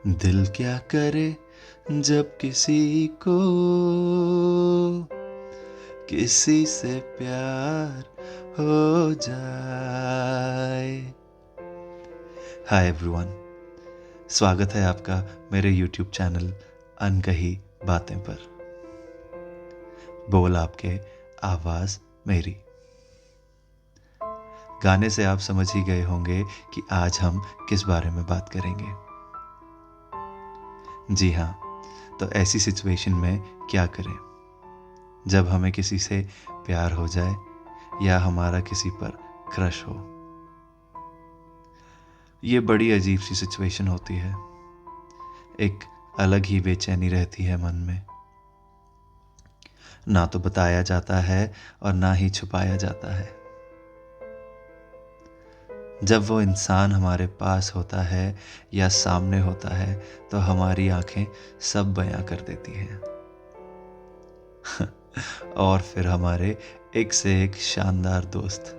दिल क्या करे जब किसी को किसी से प्यार हो जाए। हाय एवरीवन, स्वागत है आपका मेरे YouTube चैनल अनकही बातें पर। बोल आपके, आवाज़ मेरी। गाने से आप समझ ही गए होंगे कि आज हम किस बारे में बात करेंगे। जी हाँ, तो ऐसी सिचुएशन में क्या करें जब हमें किसी से प्यार हो जाए या हमारा किसी पर क्रश हो। ये बड़ी अजीब सी सिचुएशन होती है। एक अलग ही बेचैनी रहती है मन में। ना तो बताया जाता है और ना ही छुपाया जाता है। जब वो इंसान हमारे पास होता है या सामने होता है तो हमारी आंखें सब बयां कर देती हैं। और फिर हमारे एक से एक शानदार दोस्त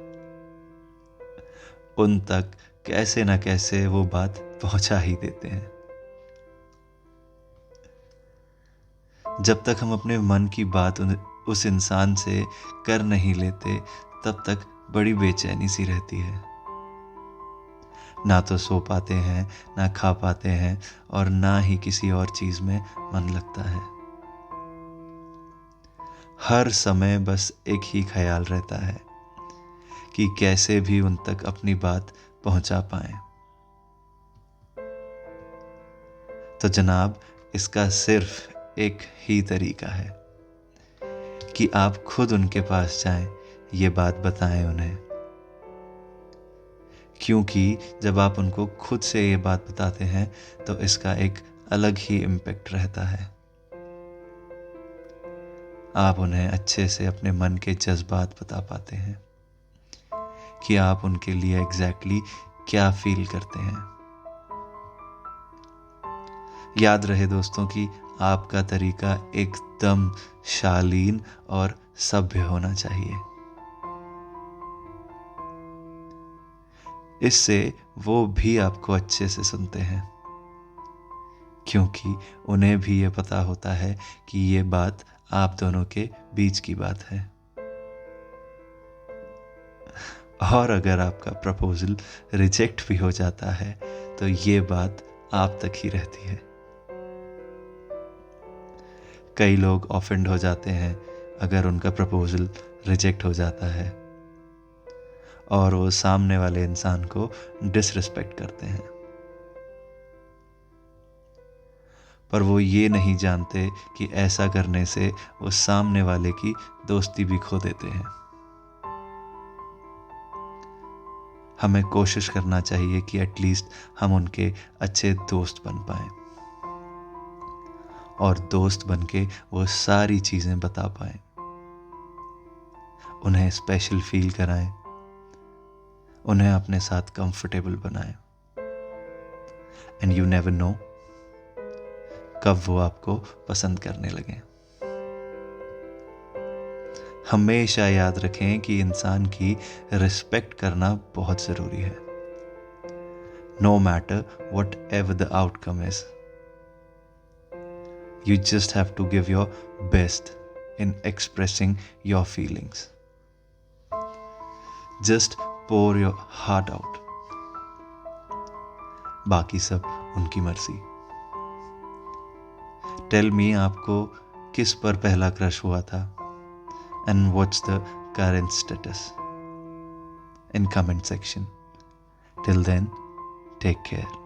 उन तक कैसे न कैसे वो बात पहुंचा ही देते हैं। जब तक हम अपने मन की बात उस इंसान से कर नहीं लेते तब तक बड़ी बेचैनी सी रहती है। ना तो सो पाते हैं, ना खा पाते हैं और ना ही किसी और चीज में मन लगता है। हर समय बस एक ही ख्याल रहता है कि कैसे भी उन तक अपनी बात पहुंचा पाएं। तो जनाब, इसका सिर्फ एक ही तरीका है कि आप खुद उनके पास जाएं, ये बात बताएं उन्हें। क्योंकि जब आप उनको खुद से ये बात बताते हैं तो इसका एक अलग ही इम्पैक्ट रहता है। आप उन्हें अच्छे से अपने मन के जज्बात बता पाते हैं कि आप उनके लिए एग्जैक्टली क्या फील करते हैं। याद रहे दोस्तों कि आपका तरीका एकदम शालीन और सभ्य होना चाहिए। इससे वो भी आपको अच्छे से सुनते हैं, क्योंकि उन्हें भी ये पता होता है कि ये बात आप दोनों के बीच की बात है। और अगर आपका प्रपोजल रिजेक्ट भी हो जाता है तो ये बात आप तक ही रहती है। कई लोग ऑफेंड हो जाते हैं अगर उनका प्रपोजल रिजेक्ट हो जाता है और वो सामने वाले इंसान को डिसरिस्पेक्ट करते हैं। पर वो ये नहीं जानते कि ऐसा करने से वो सामने वाले की दोस्ती भी खो देते हैं। हमें कोशिश करना चाहिए कि एटलीस्ट हम उनके अच्छे दोस्त बन पाएं और दोस्त बनके वो सारी चीजें बता पाएं, उन्हें स्पेशल फील कराएं, उन्हें अपने साथ कंफर्टेबल बनाएं। एंड यू नेवर नो कब वो आपको पसंद करने लगे। हमेशा याद रखें कि इंसान की रिस्पेक्ट करना बहुत जरूरी है। No matter whatever the outcome is, you just have to give your best in expressing your feelings. Just pour your heart out. बाकी सब उनकी मर्जी। Tell me आपको किस पर पहला क्रश हुआ था and what's the current status in comment section. Till then, take care.